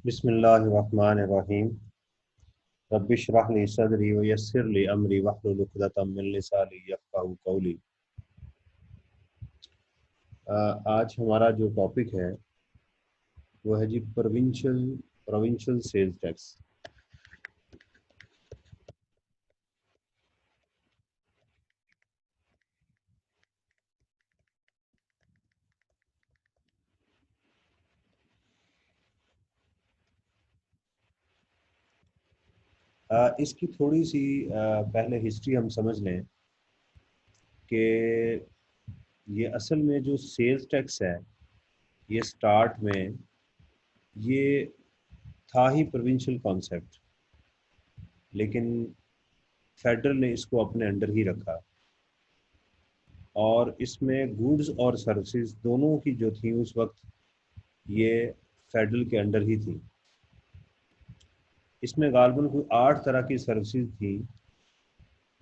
बिस्मिल्लाहिर्रहमानिर्रहीम। रब्बिश्रह ली सदरी व यस्सिर ली अमरी वहलुल उक़दतम मिन लिसानी यफ़क़हू क़ौली। आज हमारा जो टॉपिक है वो है जी प्रोविंशियल सेल्स टैक्स। इसकी थोड़ी सी पहले हिस्ट्री हम समझ लें कि ये असल में जो सेल्स टैक्स है ये स्टार्ट में ये था ही प्रोविंशियल कॉन्सेप्ट, लेकिन फेडरल ने इसको अपने अंडर ही रखा और इसमें गुड्स और सर्विसेज दोनों की जो थी उस वक्त ये फेडरल के अंडर ही थी। इसमें गालबन कोई 8 तरह की सर्विसेज थी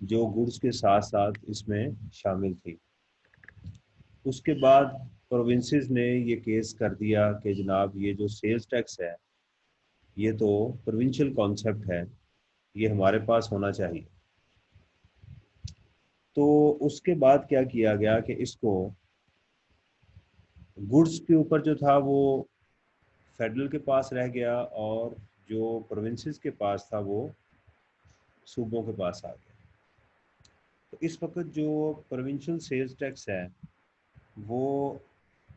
जो गुड्स के साथ साथ इसमें शामिल थी। उसके बाद प्रोविंसेस ने ये केस कर दिया कि जनाब ये जो सेल्स टैक्स है ये तो प्रोविंशियल कॉन्सेप्ट है, ये हमारे पास होना चाहिए। तो उसके बाद क्या किया गया कि इसको गुड्स के ऊपर जो था वो फेडरल के पास रह गया और जो प्रोविंसेस के पास था वो सूबों के पास आ गया। तो इस वक्त जो प्रोविंशियल सेल्स टैक्स है वो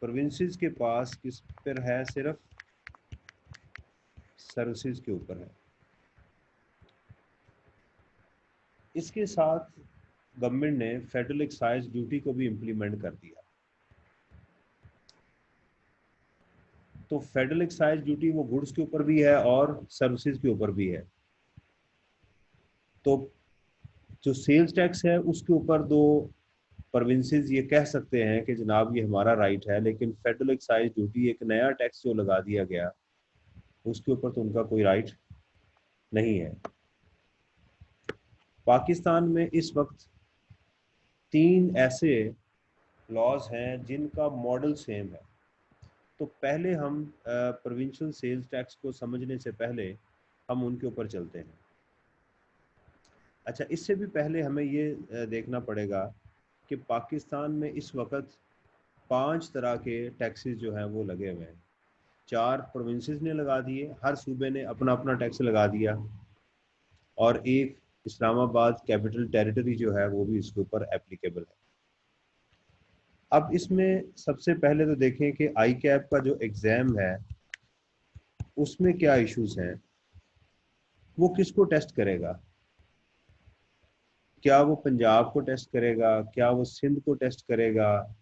प्रोविंसेस के पास किस पर है, सिर्फ सर्विसेज के ऊपर है। इसके साथ गवर्नमेंट ने फेडरल एक्साइज ड्यूटी को भी इम्प्लीमेंट कर दिया। तो फेडरल एक्साइज ड्यूटी वो गुड्स के ऊपर भी है और सर्विसेज के ऊपर भी है। तो जो सेल्स टैक्स है उसके ऊपर दो प्रोविंसेस ये कह सकते हैं कि जनाब ये हमारा राइट है, लेकिन फेडरल एक्साइज ड्यूटी एक नया टैक्स जो लगा दिया गया उसके ऊपर तो उनका कोई राइट नहीं है। पाकिस्तान में इस वक्त 3 ऐसे लॉज हैं जिनका मॉडल सेम है। तो पहले हम प्रोविंशियल सेल्स टैक्स को समझने से पहले हम उनके ऊपर चलते हैं। अच्छा, इससे भी पहले हमें ये देखना पड़ेगा कि पाकिस्तान में इस वक्त 5 तरह के टैक्सेस जो हैं वो लगे हुए हैं। 4 प्रोविंसेस ने लगा दिए, हर सूबे ने अपना अपना टैक्स लगा दिया, और एक इस्लामाबाद कैपिटल टेरिटरी जो है वो भी इसके ऊपर एप्लीकेबल है। अब इसमें सबसे पहले तो देखें कि आई कैप का जो एग्ज़ाम है उसमें क्या इश्यूज हैं, वो किसको टेस्ट करेगा। क्या वो पंजाब को टेस्ट करेगा, क्या वो सिंध को टेस्ट करेगा,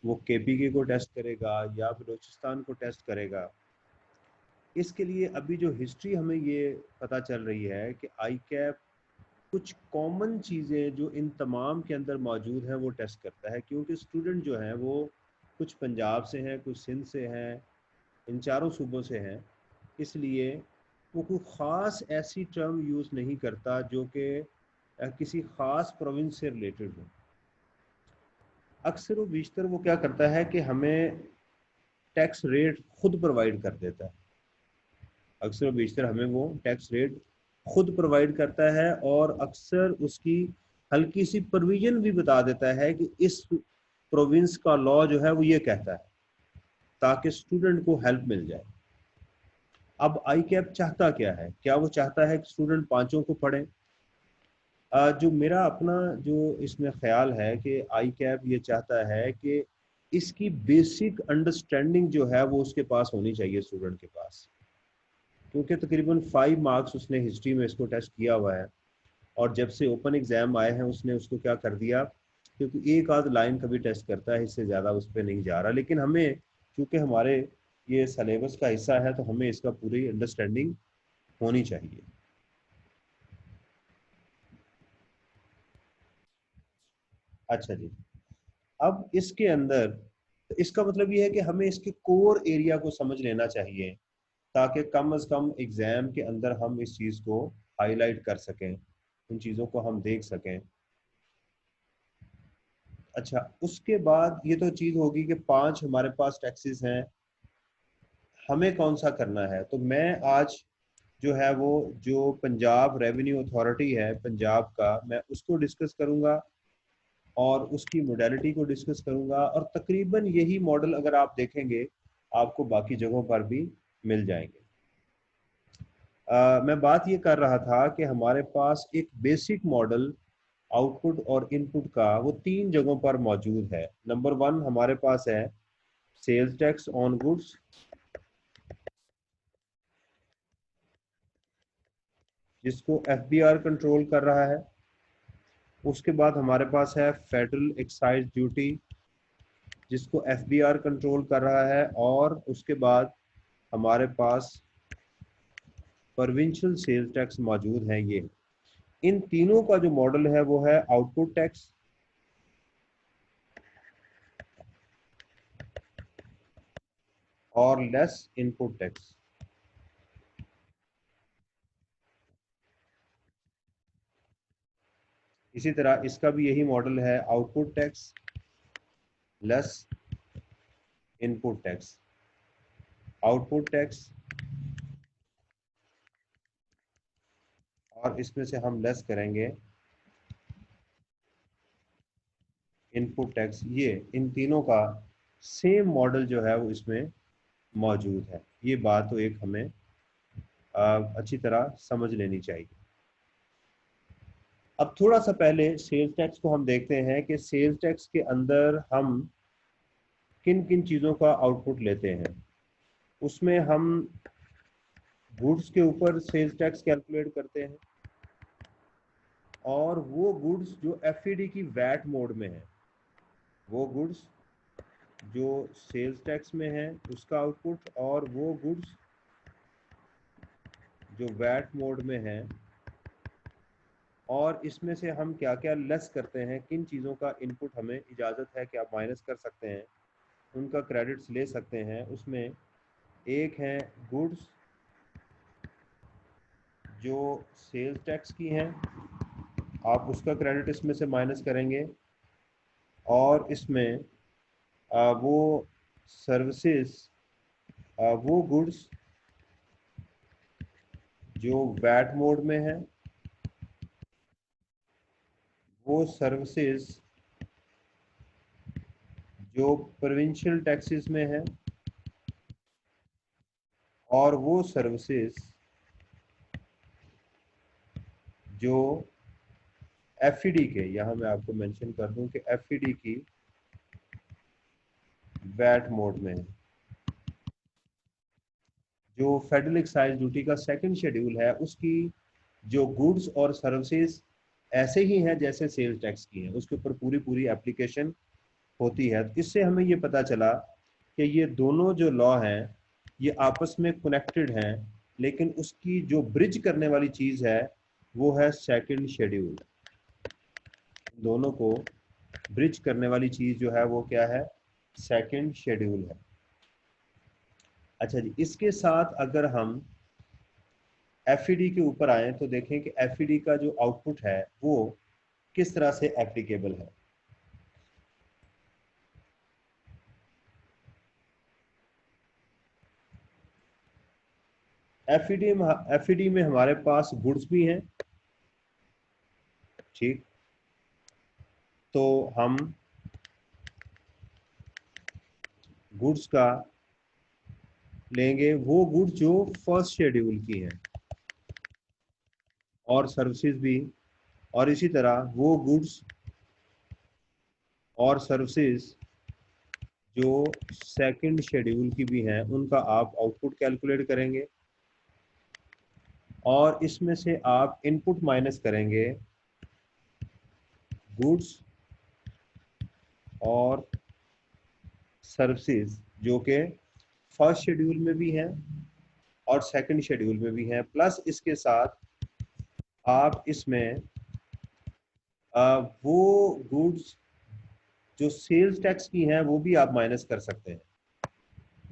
वो केपीके को टेस्ट करेगा या बलूचिस्तान को टेस्ट करेगा। इसके लिए अभी जो हिस्ट्री हमें ये पता चल रही है कि आई कैप कुछ कॉमन चीज़ें जो इन तमाम के अंदर मौजूद हैं वो टेस्ट करता है, क्योंकि स्टूडेंट जो हैं वो कुछ पंजाब से हैं, कुछ सिंध से हैं, इन चारों सूबों से हैं। इसलिए वो कोई ख़ास ऐसी टर्म यूज़ नहीं करता जो कि किसी ख़ास प्रोविंस से रिलेटेड हो। अक्सर व बेशतर वो क्या करता है कि हमें टैक्स रेट खुद प्रोवाइड कर देता है। अक्सर व बेशतर हमें वो टैक्स रेट खुद प्रोवाइड करता है और अक्सर उसकी हल्की सी प्रोविजन भी बता देता है कि इस प्रोविंस का लॉ जो है वो ये कहता है, ताकि स्टूडेंट को हेल्प मिल जाए। अब आई कैप चाहता क्या है? क्या वो चाहता है कि स्टूडेंट पांचों को पढ़े? जो मेरा अपना जो इसमें ख्याल है कि आई कैप ये चाहता है कि इसकी बेसिक अंडरस्टैंडिंग जो है वो उसके पास होनी चाहिए स्टूडेंट के पास, क्योंकि तकरीबन 5 मार्क्स उसने हिस्ट्री में इसको टेस्ट किया हुआ है और जब से ओपन एग्ज़ाम आए हैं उसने उसको क्या कर दिया, क्योंकि एक आध लाइन कभी टेस्ट करता है, इससे ज़्यादा उस पर नहीं जा रहा। लेकिन हमें चूँकि हमारे ये सलेबस का हिस्सा है तो हमें इसका पूरी अंडरस्टैंडिंग होनी चाहिए। अच्छा जी, अब इसके अंदर इसका मतलब ये है कि हमें इसके कोर एरिया को समझ लेना चाहिए, ताकि कम अज़ कम एग्ज़ाम के अंदर हम इस चीज़ को हाईलाइट कर सकें, उन चीज़ों को हम देख सकें। अच्छा, उसके बाद ये तो चीज़ होगी कि 5 हमारे पास टैक्सेस हैं। हमें कौन सा करना है। तो मैं आज जो है वो जो पंजाब रेवेन्यू अथॉरिटी है पंजाब का, मैं उसको डिस्कस करूंगा और उसकी मोडेलिटी को डिस्कस करूंगा, और तकरीबन यही मॉडल अगर आप देखेंगे आपको बाकी जगहों पर भी मिल जाएंगे। मैं बात ये कर रहा था कि हमारे पास एक बेसिक मॉडल आउटपुट और इनपुट का वो तीन जगहों पर मौजूद है। नंबर वन हमारे पास है सेल्स टैक्स ऑन गुड्स, जिसको एफबीआर कंट्रोल कर रहा है। उसके बाद हमारे पास है फेडरल एक्साइज ड्यूटी, जिसको एफबीआर कंट्रोल कर रहा है। और उसके बाद हमारे पास प्रोविंशियल सेल्स टैक्स मौजूद है। ये इन तीनों का जो मॉडल है वो है आउटपुट टैक्स, और लेस इनपुट टैक्स। इसी तरह इसका भी यही मॉडल है, output tax less input tax. Output tax और इसमें से हम लेस करेंगे इनपुट टैक्स। ये इन तीनों का सेम मॉडल जो है वो इसमें मौजूद है। ये बात तो एक हमें अच्छी तरह समझ लेनी चाहिए। अब थोड़ा सा पहले सेल्स टैक्स को हम देखते हैं कि सेल्स टैक्स के अंदर हम किन किन चीज़ों का आउटपुट लेते हैं। उसमें हम गुड्स के ऊपर सेल्स टैक्स कैलकुलेट करते हैं, और वो गुड्स जो एफईडी की वैट मोड में है, वो गुड्स जो सेल्स टैक्स में है उसका आउटपुट, और वो गुड्स जो वैट मोड में है। और इसमें से हम क्या क्या लेस करते हैं, किन चीज़ों का इनपुट हमें इजाज़त है कि आप माइनस कर सकते हैं, उनका क्रेडिट्स ले सकते हैं। उसमें एक है गुड्स जो सेल्स टैक्स की हैं, आप उसका क्रेडिट इसमें से माइनस करेंगे। और इसमें वो सर्विसेज, वो गुड्स जो वैट मोड में है, वो सर्विसेज जो प्रोविंशियल टैक्सेस में है, और वो सर्विसेज जो एफईडी के, यहाँ मैं आपको मेंशन कर दूं कि एफईडी की वैट मोड में है। जो फेडरल एक्साइज ड्यूटी का सेकंड शेड्यूल है उसकी जो गुड्स और सर्विसेज ऐसे ही हैं जैसे सेल्स टैक्स की हैं, उसके ऊपर पूरी पूरी एप्लीकेशन होती है। तो इससे हमें ये पता चला कि ये दोनों जो लॉ हैं ये आपस में कनेक्टेड हैं, लेकिन उसकी जो ब्रिज करने वाली चीज़ है वो है सेकंड शेड्यूल। दोनों को ब्रिज करने वाली चीज़ जो है वो क्या है, सेकंड शेड्यूल है। अच्छा जी, इसके साथ अगर हम एफईडी के ऊपर आए तो देखें कि एफईडी का जो आउटपुट है वो किस तरह से एप्लीकेबल है। एफईडी में हमारे पास गुड्स भी हैं, ठीक। तो हम गुड्स का लेंगे वो गुड्स जो फर्स्ट शेड्यूल की हैं, और सर्विसेज भी। और इसी तरह वो गुड्स और सर्विसेज जो सेकंड शेड्यूल की भी हैं उनका आप आउटपुट कैलकुलेट करेंगे, और इसमें से आप इनपुट माइनस करेंगे गुड्स और सर्विसेज जो कि फर्स्ट शेड्यूल में भी हैं और सेकंड शेड्यूल में भी हैं। प्लस इसके साथ आप इसमें वो गुड्स जो सेल्स टैक्स की हैं वो भी आप माइनस कर सकते हैं।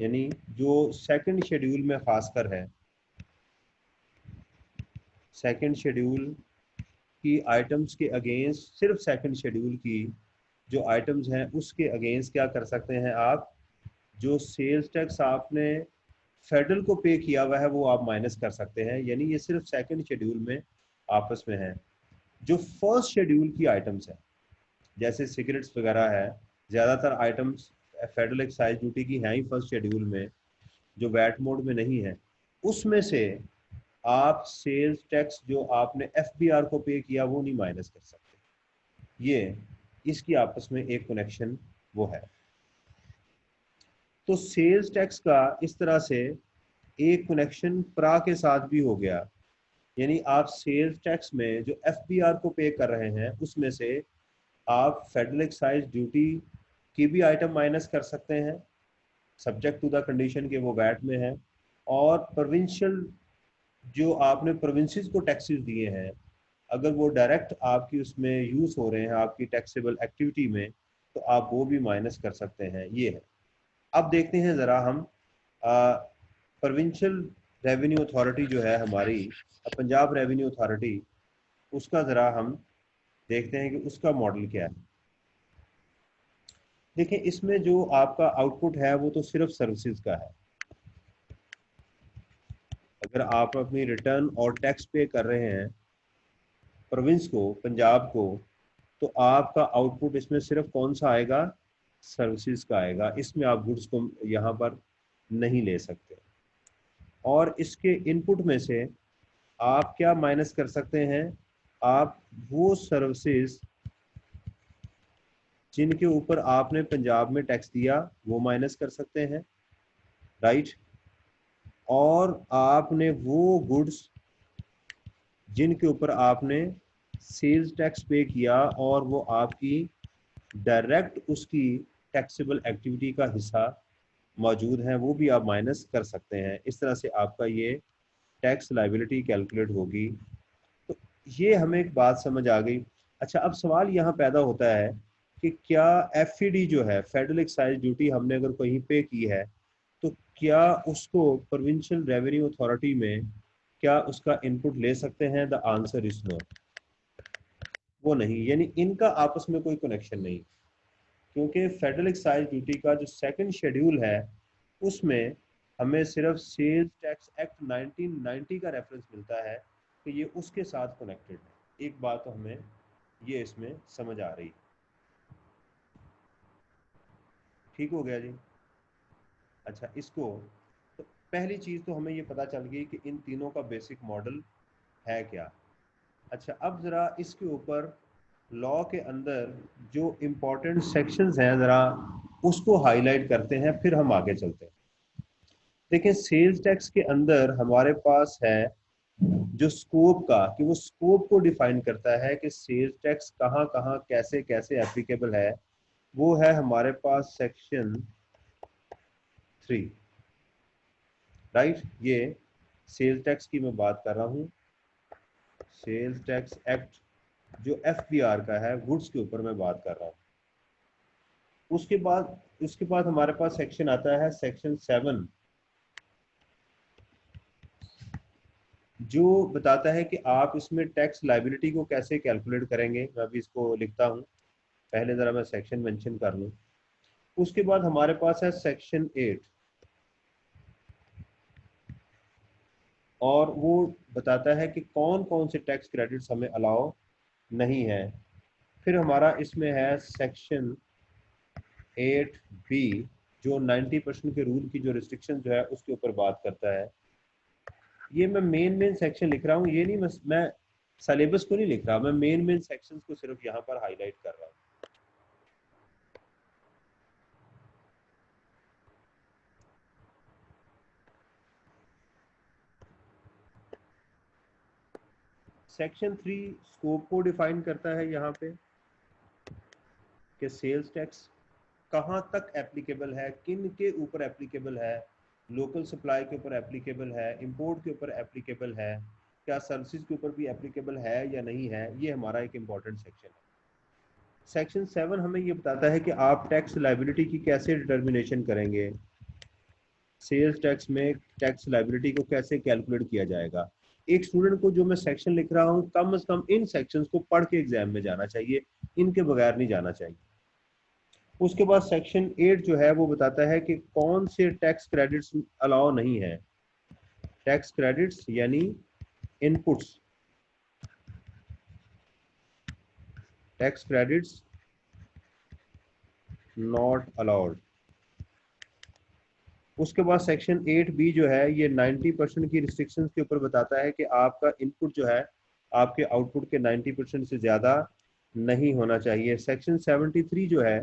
यानी जो सेकंड शेड्यूल में खासकर है, सेकंड शेड्यूल की आइटम्स के अगेंस्ट, सिर्फ सेकंड शेड्यूल की जो आइटम्स हैं उसके अगेंस्ट क्या कर सकते हैं आप, जो सेल्स टैक्स आपने फेडरल को पे किया हुआ है वो आप माइनस कर सकते हैं, यानी ये सिर्फ सेकंड शेड्यूल में आपस में है। जो फर्स्ट शेड्यूल की आइटम्स है जैसे सिगरेट्स वगैरह है, ज़्यादातर आइटम्स फेडरल एक्साइज ड्यूटी की हैं ही फर्स्ट शेड्यूल में, जो वैट मोड में नहीं है, उसमें से आप सेल्स टैक्स जो आपने एफबीआर को पे किया वो नहीं माइनस कर सकते। ये इसकी आपस में एक कनेक्शन वो है। तो सेल्स टैक्स का इस तरह से एक कनेक्शन प्रा के साथ भी हो गया, यानी आप सेल्स टैक्स में जो एफबीआर को पे कर रहे हैं उसमें से आप फेडरल एक्साइज ड्यूटी की भी आइटम माइनस कर सकते हैं सब्जेक्ट टू द कंडीशन के वो वैट में है, और प्रोविंशियल जो आपने प्रोविंसेस को टैक्सेस दिए हैं अगर वो डायरेक्ट आपकी उसमें यूज हो रहे हैं आपकी टैक्सेबल एक्टिविटी में तो आप वो भी माइनस कर सकते हैं। ये है। अब देखते हैं ज़रा हम प्रोविंशियल रेवेन्यू अथॉरिटी जो है हमारी पंजाब रेवेन्यू अथॉरिटी, उसका ज़रा हम देखते हैं कि उसका मॉडल क्या है। देखिए इसमें जो आपका आउटपुट है वो तो सिर्फ सर्विसेज का है। अगर आप अपनी रिटर्न और टैक्स पे कर रहे हैं प्रोविंस को, पंजाब को, तो आपका आउटपुट इसमें सिर्फ कौन सा आएगा, सर्विसेज का आएगा। इसमें आप गुड्स को यहाँ पर नहीं ले सकते। और इसके इनपुट में से आप क्या माइनस कर सकते हैं, आप वो सर्विसेज जिनके ऊपर आपने पंजाब में टैक्स दिया वो माइनस कर सकते हैं, राइट। और आपने वो गुड्स जिनके ऊपर आपने सेल्स टैक्स पे किया और वो आपकी डायरेक्ट उसकी टैक्सेबल एक्टिविटी का हिस्सा मौजूद है वो भी आप माइनस कर सकते हैं। इस तरह से आपका ये टैक्स लायबिलिटी कैलकुलेट होगी। तो ये हमें एक बात समझ आ गई। अच्छा, अब सवाल यहाँ पैदा होता है कि क्या एफईडी जो है फेडरल एक्साइज ड्यूटी हमने अगर कहीं पे की है तो क्या उसको प्रोविंशियल रेवेन्यू अथॉरिटी में क्या उसका इनपुट ले सकते हैं? द आंसर इज नो, वो नहीं। यानी इनका आपस में कोई कनेक्शन नहीं, क्योंकि फेडरल एक्साइज ड्यूटी का जो सेकंड शेड्यूल है उसमें हमें सिर्फ सेल्स टैक्स एक्ट 1990 का रेफरेंस मिलता है कि ये उसके साथ कनेक्टेड है। एक बात तो हमें ये इसमें समझ आ रही। ठीक हो गया जी। अच्छा, इसको तो पहली चीज़ तो हमें ये पता चल गई कि इन तीनों का बेसिक मॉडल है क्या। अच्छा, अब ज़रा इसके ऊपर लॉ के अंदर जो इम्पोर्टेंट सेक्शंस हैं ज़रा उसको हाईलाइट करते हैं, फिर हम आगे चलते हैं। देखिए सेल्स टैक्स के अंदर हमारे पास है जो स्कोप का, कि वो स्कोप को डिफाइन करता है कि सेल्स टैक्स कहाँ कहाँ कैसे कैसे एप्लीकेबल है। वो है हमारे पास सेक्शन 3, राइट। ये सेल्स टैक्स की मैं बात कर रहा हूँ, सेल्स टैक्स एक्ट जो एफबीआर का है, गुड्स के ऊपर मैं बात कर रहा हूँ। उसके बाद हमारे पास सेक्शन आता है सेक्शन 7, जो बताता है कि आप इसमें टैक्स लायबिलिटी को कैसे कैलकुलेट करेंगे। मैं अभी इसको लिखता हूँ, पहले ज़रा मैं सेक्शन मेंशन कर लूँ। उसके बाद हमारे पास है सेक्शन 8, और वो बताता है कि कौन कौन से टैक्स क्रेडिट्स हमें अलाउ नहीं है। फिर हमारा इसमें है सेक्शन 8B, जो 90% के रूल की जो रिस्ट्रिक्शन जो है उसके ऊपर बात करता है। ये मैं मेन सेक्शन लिख रहा हूँ, ये नहीं मैं सिलेबस को नहीं लिख रहा, मैं मेन सेक्शंस को सिर्फ यहाँ पर हाईलाइट कर रहा हूँ। सेक्शन 3 स्कोप को डिफाइन करता है यहाँ पे कि सेल्स टैक्स कहाँ तक एप्लीकेबल है, किन के ऊपर एप्लीकेबल है, लोकल सप्लाई के ऊपर एप्लीकेबल है, इंपोर्ट के ऊपर एप्लीकेबल है, क्या सर्विसेज के ऊपर भी एप्लीकेबल है या नहीं है। ये हमारा एक इम्पॉर्टेंट सेक्शन है। सेक्शन 7 हमें ये बताता है कि आप टैक्स लायबिलिटी की कैसे डिटर्मिनेशन करेंगे, सेल्स टैक्स में टैक्स लायबिलिटी को कैसे कैलकुलेट किया जाएगा। एक स्टूडेंट को जो मैं सेक्शन लिख रहा हूँ कम से कम इन सेक्शंस को पढ़ के एग्जाम में जाना चाहिए, इनके बगैर नहीं जाना चाहिए। उसके बाद सेक्शन 8 जो है वो बताता है कि कौन से टैक्स क्रेडिट्स अलाउ नहीं है। टैक्स क्रेडिट्स यानी inputs, tax credits not allowed. उसके बाद सेक्शन 8B जो है ये 90% की रिस्ट्रिक्शंस के ऊपर बताता है कि आपका इनपुट जो है आपके आउटपुट के 90% से ज़्यादा नहीं होना चाहिए। सेक्शन 73 जो है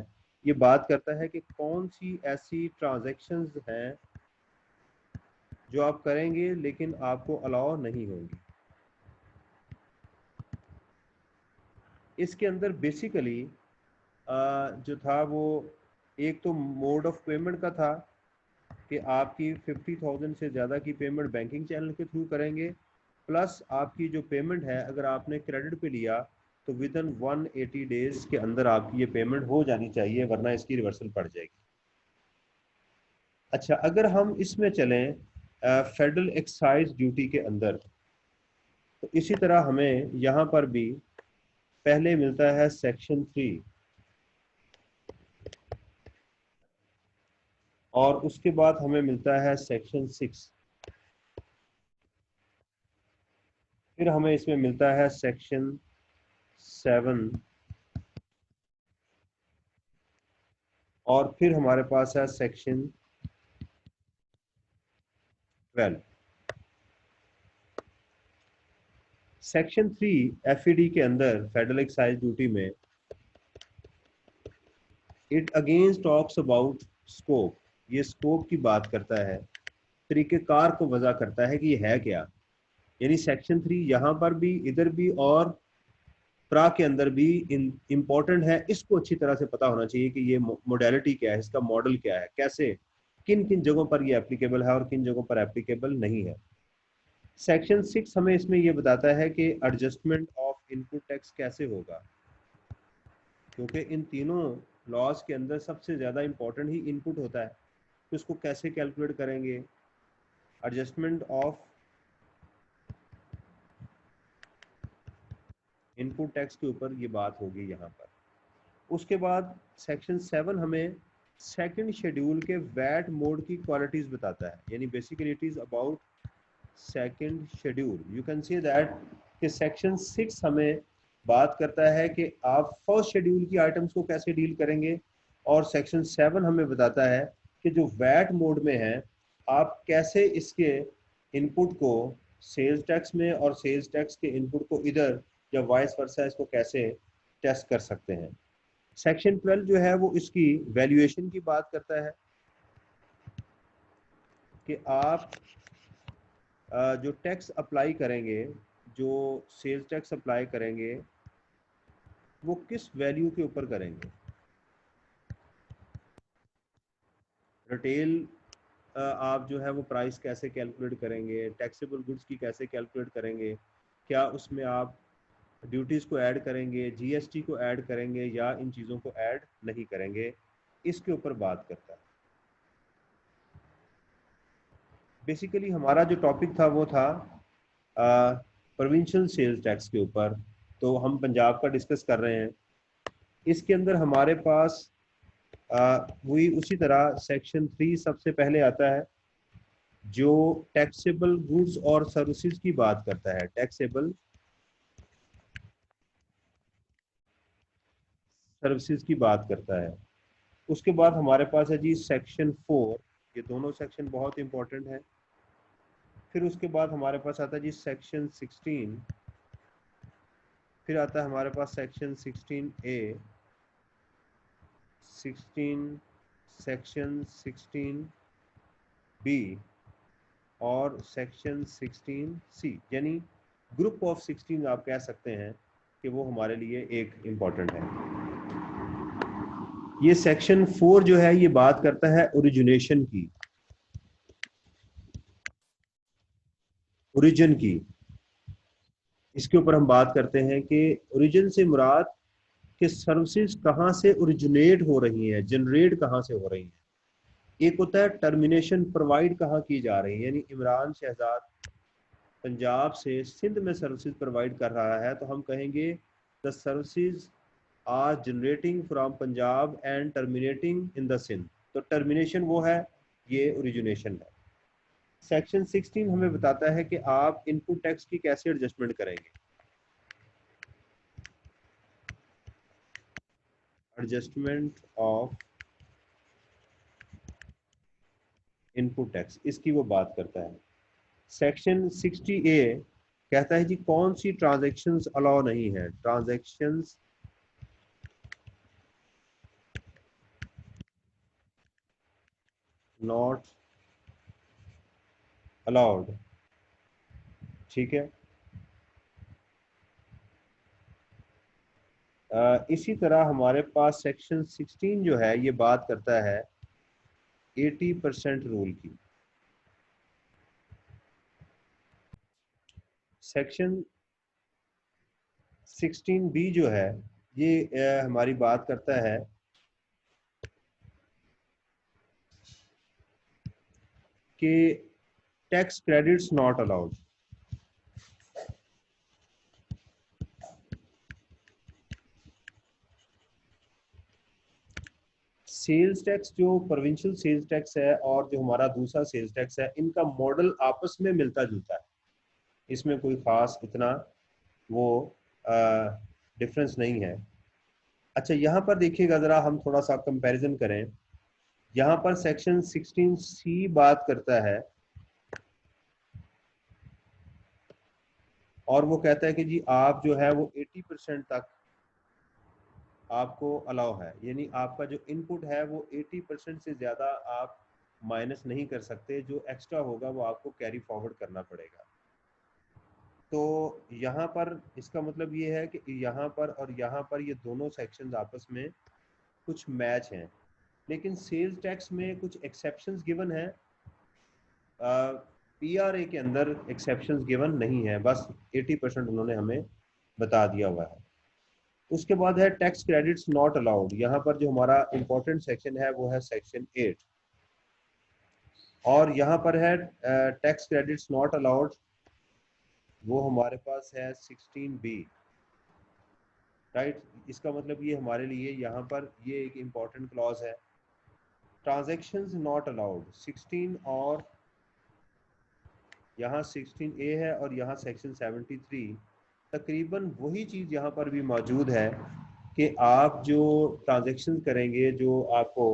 ये बात करता है कि कौन सी ऐसी ट्रांजैक्शंस हैं जो आप करेंगे लेकिन आपको अलाउ नहीं होंगी। इसके अंदर बेसिकली जो था वो एक तो मोड ऑफ पेमेंट का था कि आपकी 50,000 से ज़्यादा की पेमेंट बैंकिंग चैनल के थ्रू करेंगे, प्लस आपकी जो पेमेंट है अगर आपने क्रेडिट पे लिया तो विद इन 180 डेज के अंदर आपकी ये पेमेंट हो जानी चाहिए, वरना इसकी रिवर्सल पड़ जाएगी। अच्छा, अगर हम इसमें चलें फेडरल एक्साइज ड्यूटी के अंदर, तो इसी तरह हमें यहाँ पर भी पहले मिलता है सेक्शन 3 और उसके बाद हमें मिलता है सेक्शन 6, फिर हमें इसमें मिलता है सेक्शन 7 और फिर हमारे पास है सेक्शन 12। सेक्शन 3 एफईडी के अंदर फेडरल एक्साइज ड्यूटी में it again talks about scope. ये स्कोप की बात करता है, तरीकेकार को वजह करता है कि ये है क्या। यानी सेक्शन 3 यहाँ पर भी, इधर भी और प्रा के अंदर भी इम्पोर्टेंट है। इसको अच्छी तरह से पता होना चाहिए कि ये मोडेलिटी क्या है, इसका मॉडल क्या है, कैसे किन किन जगहों पर ये एप्लीकेबल है और किन जगहों पर एप्लीकेबल नहीं है। सेक्शन 6 हमें इसमें यह बताता है कि एडजस्टमेंट ऑफ इनपुट टैक्स कैसे होगा, क्योंकि इन तीनों लॉज के अंदर सबसे ज़्यादा इंपॉर्टेंट ही इनपुट होता है, तो इसको कैसे कैलकुलेट करेंगे। एडजस्टमेंट ऑफ इनपुट टैक्स के ऊपर ये बात होगी यहाँ पर। उसके बाद सेक्शन 7 हमें सेकंड शेड्यूल के वैट मोड की क्वालिटीज़ बताता है। यानी basically it is about second schedule. You can see that कि सेक्शन 6 हमें बात करता है कि आप फर्स्ट शेड्यूल की आइटम्स को कैसे डील करेंगे, और सेक्शन 7 हमें बताता है कि जो वैट मोड में है आप कैसे इसके इनपुट को सेल्स टैक्स में और सेल्स टैक्स के इनपुट को इधर या वाइस वर्सा इसको कैसे टेस्ट कर सकते हैं। सेक्शन 12 जो है वो इसकी वैल्यूएशन की बात करता है कि आप जो टैक्स अप्लाई करेंगे, जो सेल्स टैक्स अप्लाई करेंगे वो किस वैल्यू के ऊपर करेंगे। रिटेल आप जो है वो प्राइस कैसे कैलकुलेट करेंगे, टैक्सेबल गुड्स की कैसे कैलकुलेट करेंगे, क्या उसमें आप ड्यूटीज़ को ऐड करेंगे, जीएसटी को ऐड करेंगे या इन चीज़ों को ऐड नहीं करेंगे, इसके ऊपर बात करता है। बेसिकली हमारा जो टॉपिक था वो था प्रोविंशियल सेल्स टैक्स के ऊपर, तो हम पंजाब का डिस्कस कर रहे हैं। इसके अंदर हमारे पास वही उसी तरह सेक्शन 3 सबसे पहले आता है जो टैक्सेबल गुड्स और सर्विसेज की बात करता है, टैक्सेबल सर्विसेज की बात करता है। उसके बाद हमारे पास है जी सेक्शन 4, ये दोनों सेक्शन बहुत इंपॉर्टेंट है। फिर उसके बाद हमारे पास आता है जी सेक्शन 16, फिर आता है हमारे पास सेक्शन 16A, 16 सेक्शन 16B और सेक्शन 16C। यानी ग्रुप ऑफ 16 आप कह सकते हैं कि वो हमारे लिए एक इम्पॉर्टेंट है। ये सेक्शन 4 जो है ये बात करता है ओरिजिनेशन की, ओरिजिन की। इसके ऊपर हम बात करते हैं कि ओरिजिन से मुराद कि सर्विसेज कहाँ से ओरिजिनेट हो रही हैं, जनरेट कहाँ से हो रही हैं। एक होता है टर्मिनेशन, प्रोवाइड कहाँ की जा रही है। यानी इमरान शहजाद पंजाब से सिंध में सर्विसेज प्रोवाइड कर रहा है तो हम कहेंगे the services are generating from Punjab and terminating in the Sindh. तो टर्मिनेशन वो है, ये ओरिजिनेशन है। सेक्शन 16 हमें बताता है कि आप इनपुट टैक्स की कैसे एडजस्टमेंट करेंगे। एडजस्टमेंट ऑफ इनपुट टैक्स, इसकी वो बात करता है। सेक्शन 60A कहता है जी कौन सी ट्रांजैक्शंस अलाउ नहीं है। ट्रांजैक्शंस नॉट अलाउड, ठीक है। इसी तरह हमारे पास सेक्शन 16 जो है ये बात करता है 80% रूल की। सेक्शन 16B जो है ये हमारी बात करता है कि tax credits not allowed. Sales tax जो प्रोविंशियल सेल्स टैक्स है और जो हमारा दूसरा सेल्स टैक्स है, इनका मॉडल आपस में मिलता जुलता है, इसमें कोई खास इतना वो डिफरेंस नहीं है। अच्छा, यहाँ पर देखिएगा ज़रा, हम थोड़ा सा कंपैरिजन करें। यहाँ पर सेक्शन 16C बात करता है और वो कहता है कि जी आप जो है वो 80% तक आपको अलाउ है, यानी आपका जो इनपुट है वो 80% से ज़्यादा आप माइनस नहीं कर सकते, जो एक्स्ट्रा होगा वो आपको कैरी फॉरवर्ड करना पड़ेगा। तो यहाँ पर इसका मतलब ये है कि यहाँ पर और यहाँ पर ये दोनों सेक्शंस आपस में कुछ मैच हैं, लेकिन सेल्स टैक्स में कुछ एक्सेप्शंस गिवन है। पीआरए के अंदर एक्सेप्शंस गिवन नहीं है, बस 80% उन्होंने हमें बता दिया हुआ है। उसके बाद है टैक्स क्रेडिट्स नॉट अलाउड। यहाँ पर जो हमारा इंपॉर्टेंट सेक्शन है वो है सेक्शन 8, और यहाँ पर है टैक्स क्रेडिट्स नॉट अलाउड, वो हमारे पास है 16B, राइट। इसका मतलब ये हमारे लिए यहाँ पर ये एक इम्पॉर्टेंट क्लॉज है। ट्रांजैक्शंस नॉट अलाउड 16, और यहाँ 16A है और यहाँ सेक्शन 73, तकरीबन वही चीज़ यहाँ पर भी मौजूद है कि आप जो ट्रांजैक्शन करेंगे, जो आपको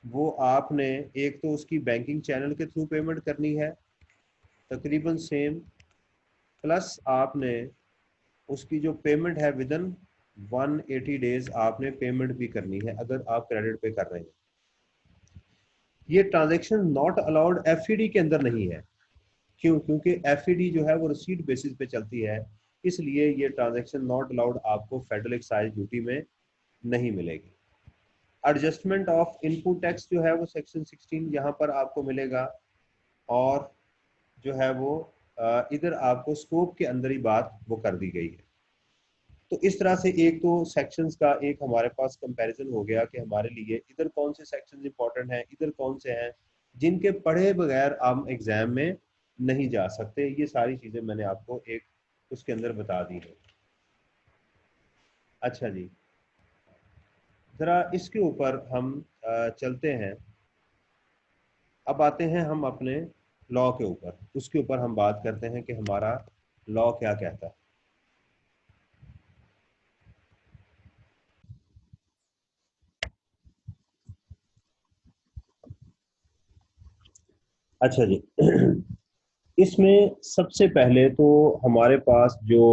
वो आपने एक तो उसकी बैंकिंग चैनल के थ्रू पेमेंट करनी है तकरीबन सेम, प्लस आपने उसकी जो पेमेंट है विदिन 180 डेज आपने पेमेंट भी करनी है अगर आप क्रेडिट पे कर रहे हैं। ये ट्रांजैक्शन नॉट अलाउड एफईडी के अंदर नहीं है। क्यों? क्योंकि एफईडी जो है वो रिसीट बेसिस पे चलती है, इसलिए ये ट्रांजैक्शन नॉट अलाउड आपको फेडरल एक्साइज ड्यूटी में नहीं मिलेगी। एडजस्टमेंट ऑफ इनपुट टैक्स जो है वो सेक्शन 16 यहाँ पर आपको मिलेगा, और जो है वो इधर आपको स्कोप के अंदर ही बात वो कर दी गई है। तो इस तरह से एक तो सेक्शंस का एक हमारे पास कंपैरिजन हो गया कि हमारे लिए इधर कौन से सेक्शंस इंपॉर्टेंट हैं, इधर कौन से हैं जिनके पढ़े बगैर हम एग्जाम में नहीं जा सकते। ये सारी चीज़ें मैंने आपको एक उसके अंदर बता दी है। अच्छा जी, ज़रा इसके ऊपर हम चलते हैं। अब आते हैं हम अपने लॉ के ऊपर, उसके ऊपर हम बात करते हैं कि हमारा लॉ क्या कहता है। अच्छा जी, इसमें सबसे पहले तो हमारे पास जो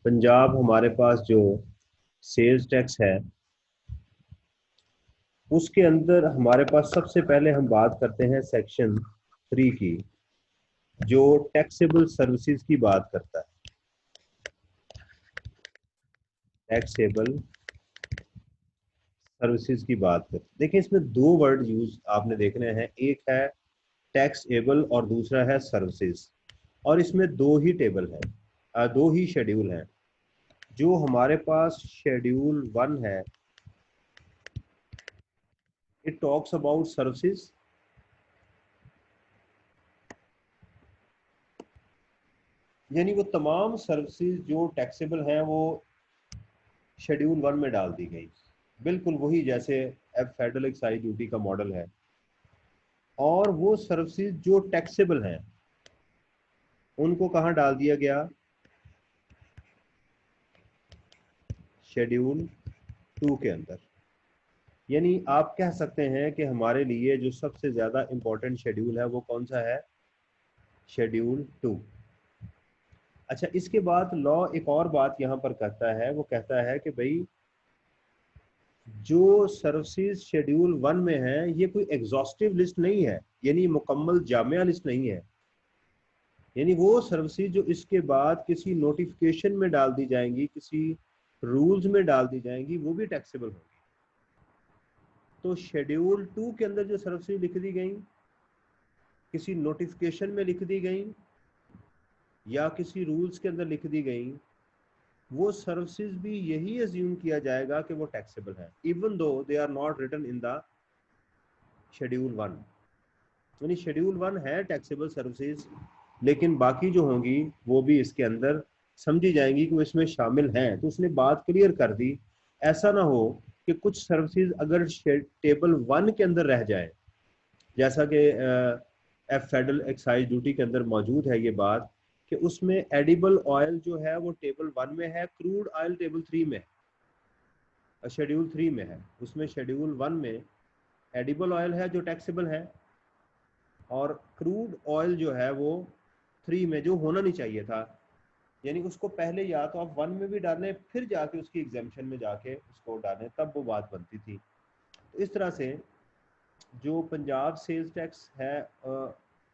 पंजाब हमारे पास जो सेल्स टैक्स है उसके अंदर हमारे पास सबसे पहले हम बात करते हैं सेक्शन 3 की, जो टैक्सेबल सर्विसेज की बात करता है। टैक्सेबल सर्विसेज की बात करते हैं। देखिए इसमें दो वर्ड यूज आपने देखने हैं, एक है टैक्स एबल और दूसरा है सर्विसेज, और इसमें दो ही टेबल हैं, दो ही शेड्यूल हैं। जो हमारे पास शेड्यूल 1 है, इट टॉक्स अबाउट सर्विसेज, यानी वो तमाम सर्विसेज जो टैक्सेबल हैं वो शेड्यूल 1 में डाल दी गई, बिल्कुल वही जैसे फेडरल एक्साइज ड्यूटी का मॉडल है। और वो सर्विसेज जो टैक्सेबल हैं उनको कहाँ डाल दिया गया, शेड्यूल 2 के अंदर। यानी आप कह सकते हैं कि हमारे लिए जो सबसे ज़्यादा इम्पोर्टेंट शेड्यूल है वो कौन सा है, शेड्यूल 2। अच्छा, इसके बाद लॉ एक और बात यहाँ पर कहता है, वो कहता है कि भाई जो सर्विसेज शेड्यूल 1 में है ये कोई एग्जॉस्टिव लिस्ट नहीं है, यानी मुकम्मल जामिया लिस्ट नहीं है। यानी वो सर्विसेज जो इसके बाद किसी नोटिफिकेशन में डाल दी जाएंगी, किसी रूल्स में डाल दी जाएंगी, वो भी टैक्सेबल होंगी। तो शेड्यूल 2 के अंदर जो सर्विसेज लिख दी गई, किसी नोटिफिकेशन में लिख दी गई या किसी रूल्स के अंदर लिख दी गई, वो सर्विसेज भी यही अज्यूम किया जाएगा कि वो टैक्सेबल है, even though they are not written in the schedule 1। यानी शेड्यूल 1 है टैक्सेबल सर्विसेज, लेकिन बाकी जो होंगी वो भी इसके अंदर समझी जाएंगी कि वो इसमें शामिल हैं। तो उसने बात क्लियर कर दी, ऐसा ना हो कि कुछ सर्विसेज अगर टेबल 1 के अंदर रह जाए, जैसा कि फेडरल एक्साइज ड्यूटी के अंदर मौजूद है ये बात कि उसमें एडिबल ऑयल जो है वो टेबल 1 में है, क्रूड ऑयल टेबल 3 में है, शेड्यूल 3 में है। उसमें शेड्यूल 1 में एडिबल ऑयल है जो टैक्सेबल है, और क्रूड ऑयल जो है वो 3 में, जो होना नहीं चाहिए था। यानी उसको पहले या तो आप 1 में भी डालें फिर जाके उसकी एग्जेम्पशन में जाके उसको डालें, तब वो बात बनती थी। तो इस तरह से जो पंजाब सेल्स टैक्स है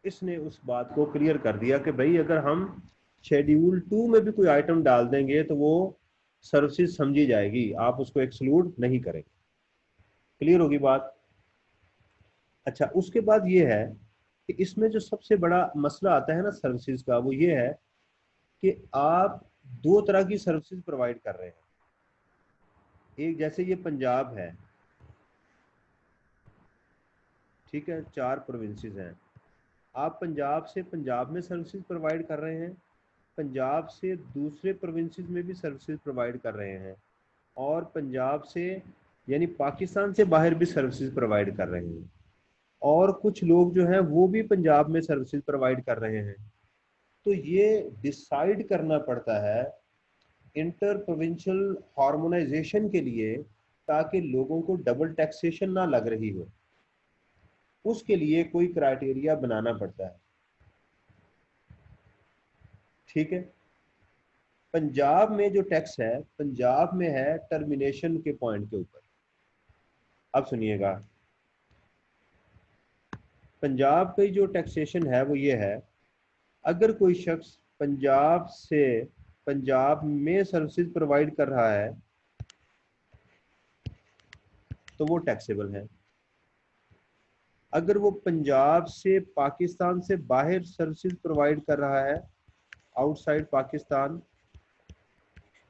इसने उस बात को क्लियर कर दिया कि भाई अगर हम शेड्यूल 2 में भी कोई आइटम डाल देंगे तो वो सर्विसेज समझी जाएगी, आप उसको एक्सक्लूड नहीं करेंगे। क्लियर होगी बात। अच्छा, उसके बाद ये है कि इसमें जो सबसे बड़ा मसला आता है ना सर्विसेज का, वो ये है कि आप दो तरह की सर्विसेज प्रोवाइड कर रहे हैं। एक जैसे ये पंजाब है, ठीक है, 4 प्रोविंसेस हैं, आप पंजाब से पंजाब में सर्विसेज प्रोवाइड कर रहे हैं, पंजाब से दूसरे प्रोविंसेस में भी सर्विसेज प्रोवाइड कर रहे हैं, और पंजाब से यानी पाकिस्तान से बाहर भी सर्विसेज प्रोवाइड कर रहे हैं, और कुछ लोग जो हैं वो भी पंजाब में सर्विसेज प्रोवाइड कर रहे हैं। तो ये डिसाइड करना पड़ता है इंटर प्रोविंशियल हार्मोनाइजेशन के लिए, ताकि लोगों को डबल टैक्सेशन ना लग रही हो, उसके लिए कोई क्राइटेरिया बनाना पड़ता है। ठीक है, पंजाब में जो टैक्स है, पंजाब में है टर्मिनेशन के पॉइंट के ऊपर। अब सुनिएगा, पंजाब की जो टैक्सेशन है वो ये है, अगर कोई शख्स पंजाब से पंजाब में सर्विसेज प्रोवाइड कर रहा है तो वो टैक्सेबल है। अगर वो पंजाब से पाकिस्तान से बाहर सर्विसेज प्रोवाइड कर रहा है, आउटसाइड पाकिस्तान,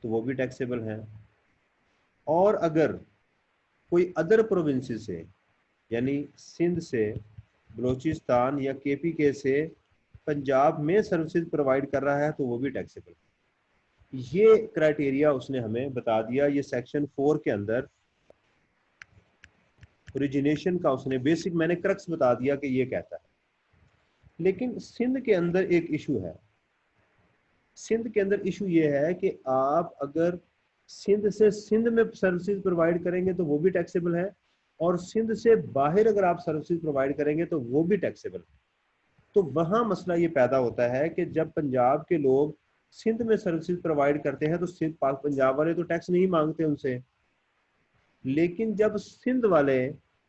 तो वो भी टैक्सेबल है। और अगर कोई अदर प्रोविंसेस से, यानी सिंध से, बलूचिस्तान या KPK से पंजाब में सर्विसेज प्रोवाइड कर रहा है तो वो भी टैक्सेबल है। ये क्राइटेरिया उसने हमें बता दिया। ये सेक्शन 4 के अंदर ओरिजिनेशन का उसने बेसिक, मैंने क्रक्स बता दिया कि ये कहता है। लेकिन सिंध के अंदर एक इशू है। सिंध के अंदर इशू ये है कि आप अगर सिंध से सिंध में सर्विसेज प्रोवाइड करेंगे तो वो भी टैक्सेबल है, और सिंध से बाहर अगर आप सर्विसेज प्रोवाइड करेंगे तो वो भी टैक्सेबल है। तो वहां मसला ये पैदा होता है कि जब पंजाब के लोग सिंध में सर्विसेज प्रोवाइड करते हैं तो सिंध पंजाब वाले तो टैक्स नहीं मांगते उनसे, लेकिन जब सिंध वाले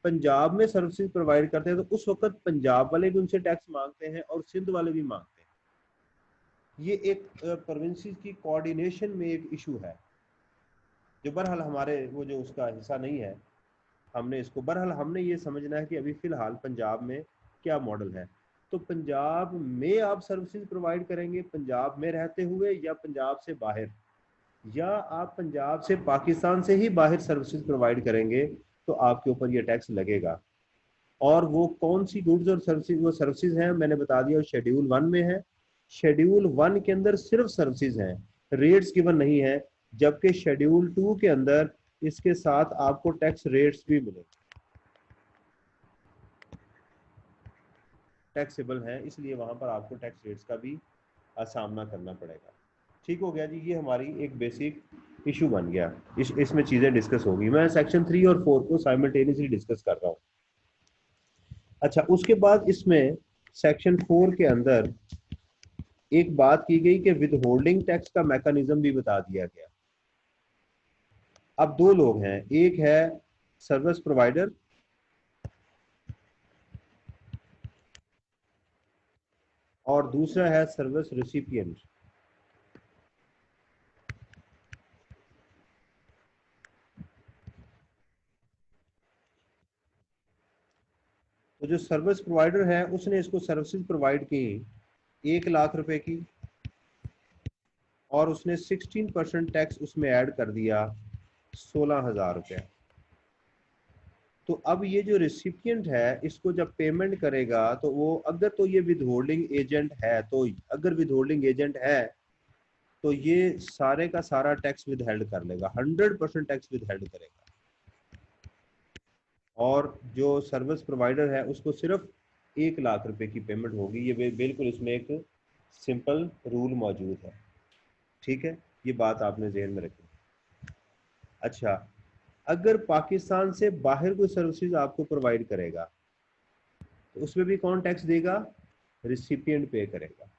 पंजाब में सर्विसेज प्रोवाइड करते हैं तो उस वक्त पंजाब वाले भी उनसे टैक्स मांगते हैं और सिंध वाले भी मांगते हैं। ये एक प्रोविंसेस की कोऑर्डिनेशन में एक इशू है, जो बहरहाल हमारे वो जो उसका हिस्सा नहीं है। हमने इसको बहरहाल हमने ये समझना है कि अभी फ़िलहाल पंजाब में क्या मॉडल है। तो पंजाब में आप सर्विसेज प्रोवाइड करेंगे पंजाब में रहते हुए, या पंजाब से बाहर, या आप पंजाब से पाकिस्तान से ही बाहर सर्विसेज प्रोवाइड करेंगे, तो आपके ऊपर ये टैक्स लगेगा। और वो कौन सी गुड्स और सर्विसेज, वो सर्विसेज हैं मैंने बता दिया, शेड्यूल 1 में है। शेड्यूल 1 के अंदर सिर्फ सर्विसेज हैं, रेट्स गिवन नहीं है, जबकि शेड्यूल 2 के अंदर इसके साथ आपको टैक्स रेट्स भी मिलेंगे, टैक्सेबल है, इसलिए वहां पर आपको टैक्स रेट्स का भी सामना करना पड़ेगा। ठीक हो गया जी, ये हमारी एक बेसिक इशू बन गया। इसमें चीजें डिस्कस होगी। मैं सेक्शन 3 और 4 को साइमल्टेनियसली डिस्कस कर रहा हूँ। अच्छा, उसके बाद इसमें सेक्शन 4 के अंदर एक बात की गई कि विद होल्डिंग टैक्स का मैकेनिज्म भी बता दिया गया। अब दो लोग हैं, एक है सर्विस प्रोवाइडर और दूसरा है सर्विस रिसिपिएंट। तो जो सर्विस प्रोवाइडर है उसने इसको सर्विसेज प्रोवाइड की 1 लाख रुपए की, और उसने 16% टैक्स उसमें ऐड कर दिया 16,000 रुपये। तो अब ये जो रिसिपिएंट है इसको जब पेमेंट करेगा तो वो, अगर तो ये विद होल्डिंग एजेंट है, तो अगर विद होल्डिंग एजेंट है तो ये सारे का सारा टैक्स विद हेल्ड कर लेगा, 100% टैक्स विद हेल्ड करेगा। और जो सर्विस प्रोवाइडर है उसको सिर्फ 1 लाख रुपए की पेमेंट होगी। ये बिल्कुल इसमें एक सिंपल रूल मौजूद है। ठीक है, ये बात आपने ध्यान में रखी। अच्छा, अगर पाकिस्तान से बाहर कोई सर्विसेज आपको प्रोवाइड करेगा तो उसमें भी कौन टैक्स देगा? रिसिपिएंट पे करेगा।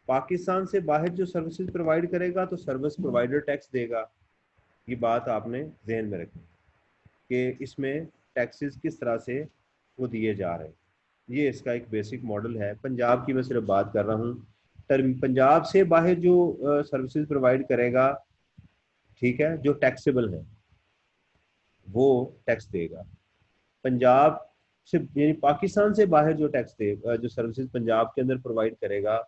पाकिस्तान से बाहर जो सर्विसेज प्रोवाइड करेगा तो सर्विस प्रोवाइडर टैक्स देगा। ये बात आपने ध्यान में रखी कि इसमें टैक्सेस किस तरह से वो दिए जा रहे हैं। ये इसका एक बेसिक मॉडल है। पंजाब की मैं सिर्फ बात कर रहा हूँ। पंजाब से बाहर जो सर्विसेज प्रोवाइड करेगा, ठीक है, जो टैक्सेबल है वो टैक्स देगा। पंजाब से यानी पाकिस्तान से बाहर जो टैक्स दे, जो सर्विसेज पंजाब के अंदर प्रोवाइड करेगा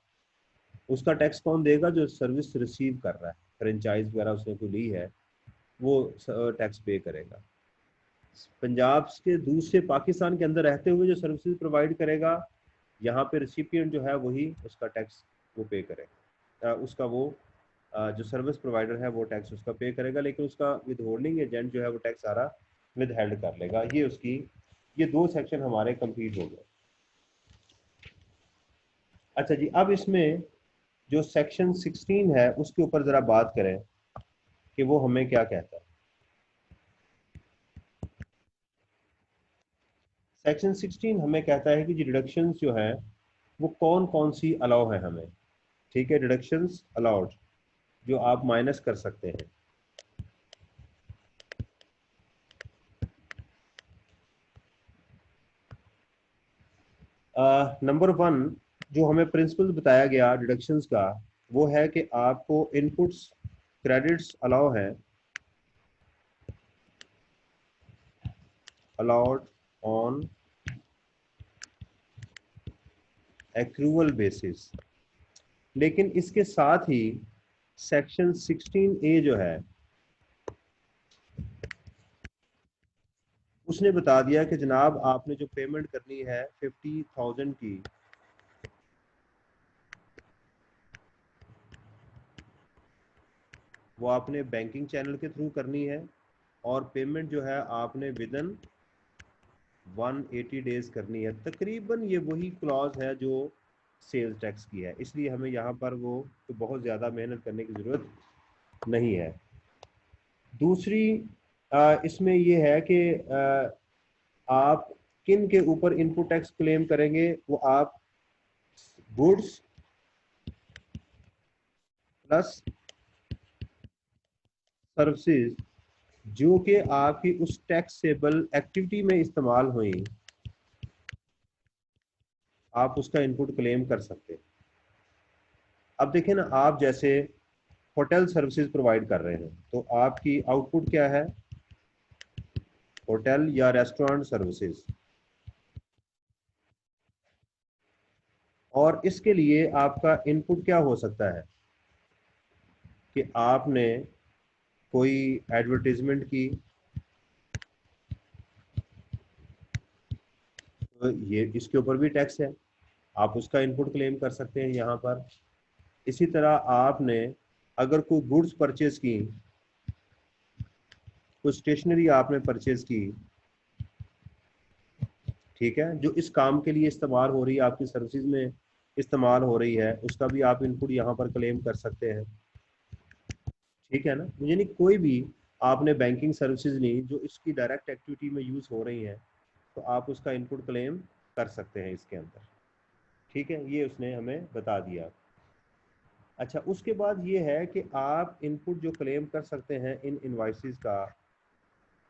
उसका टैक्स कौन देगा? जो सर्विस रिसीव कर रहा है, फ्रेंचाइज वगैरह उसने कोई ली है वो टैक्स पे करेगा। पंजाब के दूसरे पाकिस्तान के अंदर रहते हुए जो सर्विसेज प्रोवाइड करेगा, यहाँ पे रिसिपिएंट जो है वही उसका टैक्स वो पे करेगा। उसका वो जो सर्विस प्रोवाइडर है वो टैक्स उसका पे करेगा, लेकिन उसका विद होल्डिंग एजेंट जो है वो टैक्स सारा विद हेल्ड कर लेगा। ये उसकी, ये दो सेक्शन हमारे कंप्लीट हो गए। अच्छा जी, अब इसमें जो सेक्शन 16 है उसके ऊपर जरा बात करें कि वो हमें क्या कहता है। सेक्शन 16 हमें कहता है कि जी डिडक्शंस जो है वो कौन कौन सी अलाउ है हमें। ठीक है, डिडक्शंस अलाउड जो आप माइनस कर सकते हैं। नंबर 1 जो हमें प्रिंसिपल बताया गया डिडक्शंस का, वो है कि आपको इनपुट्स क्रेडिट्स अलाउ है, अलाउड ऑन एक्रूवल बेसिस। लेकिन इसके साथ ही सेक्शन 16A जो है उसने बता दिया कि जनाब आपने जो पेमेंट करनी है 50,000 की, वो आपने बैंकिंग चैनल के थ्रू करनी है, और पेमेंट जो है आपने विदन 180 डेज करनी है। तकरीबन ये वही क्लॉज है जो सेल्स टैक्स की है, इसलिए हमें यहाँ पर वो तो बहुत ज़्यादा मेहनत करने की ज़रूरत नहीं है। दूसरी इसमें ये है कि आप किन के ऊपर इनपुट टैक्स क्लेम करेंगे, वो आप गुड्स प्लस सर्विसेज जो कि आपकी उस टैक्सेबल एक्टिविटी में इस्तेमाल हुई, आप उसका इनपुट क्लेम कर सकते हैं। अब देखें ना, आप जैसे होटल सर्विसेज प्रोवाइड कर रहे हैं तो आपकी आउटपुट क्या है? होटल या रेस्टोरेंट सर्विसेज। और इसके लिए आपका इनपुट क्या हो सकता है कि आपने कोई एडवर्टीजमेंट की, तो ये इसके ऊपर भी टैक्स है, आप उसका इनपुट क्लेम कर सकते हैं यहाँ पर। इसी तरह आपने अगर कोई गुड्स परचेज की, कोई स्टेशनरी आपने परचेज की, ठीक है, जो इस काम के लिए इस्तेमाल हो रही है, आपकी सर्विसेज में इस्तेमाल हो रही है, उसका भी आप इनपुट यहाँ पर क्लेम कर सकते हैं। ठीक है ना, यानी कोई भी आपने बैंकिंग सर्विसेज ली जो इसकी डायरेक्ट एक्टिविटी में यूज हो रही हैं, तो आप उसका इनपुट क्लेम कर सकते हैं इसके अंदर। ठीक है, ये उसने हमें बता दिया। अच्छा, उसके बाद ये है कि आप इनपुट जो क्लेम कर सकते हैं इन इनवॉइसेस का,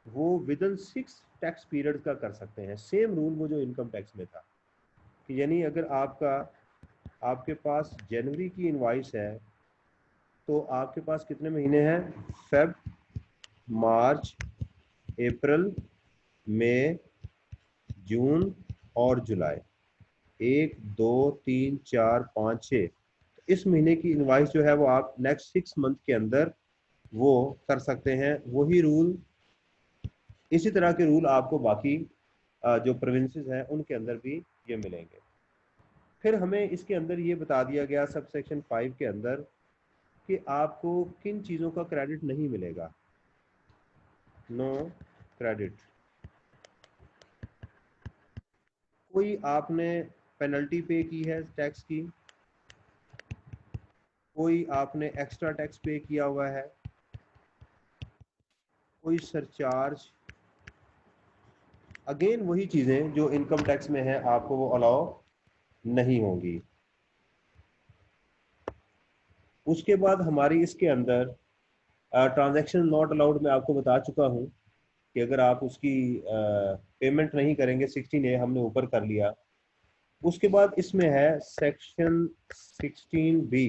वो विद इन 6 टैक्स पीरियड का कर सकते हैं। सेम रूल वो जो इनकम टैक्स में था, कि यानी अगर आपके पास जनवरी की इनवॉइस है, तो आपके पास कितने महीने हैं? फेब, मार्च, अप्रैल, मई, जून और जुलाई। 1 2 3 4 5 6, इस महीने की इनवाइस जो है वो आप नेक्स्ट 6 मंथ के अंदर वो कर सकते हैं। वही रूल, इसी तरह के रूल आपको बाकी जो प्रोविंसेस हैं उनके अंदर भी ये मिलेंगे। फिर हमें इसके अंदर ये बता दिया गया सब सेक्शन 5 के अंदर कि आपको किन चीज़ों का क्रेडिट नहीं मिलेगा। No credit. कोई आपने पेनल्टी पे की है टैक्स की, कोई आपने एक्स्ट्रा टैक्स पे किया हुआ है, कोई सरचार्ज, अगेन वही चीज़ें जो इनकम टैक्स में है आपको वो अलाउ नहीं होंगी। उसके बाद हमारी इसके अंदर ट्रांजैक्शन नॉट अलाउड मैं आपको बता चुका हूँ कि अगर आप उसकी पेमेंट नहीं करेंगे, 16A हमने ऊपर कर लिया। उसके बाद इसमें है section 16B,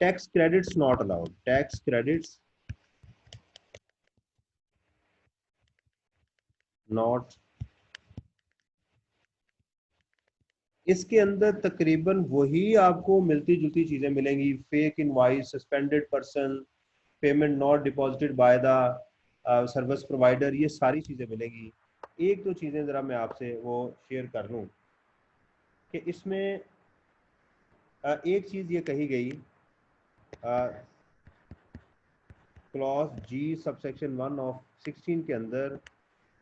tax credits not allowed. Tax credits not, इसके अंदर तकरीबन वही आपको मिलती जुलती चीजें मिलेंगी। Fake invoice, suspended person, payment not deposited by the service provider, ये सारी चीजें मिलेंगी। एक दो चीजें जरा मैं आपसे वो शेयर कर लूं कि इसमें एक चीज ये कही गई क्लॉज जी सबसेक्शन 1 ऑफ 16 के अंदर,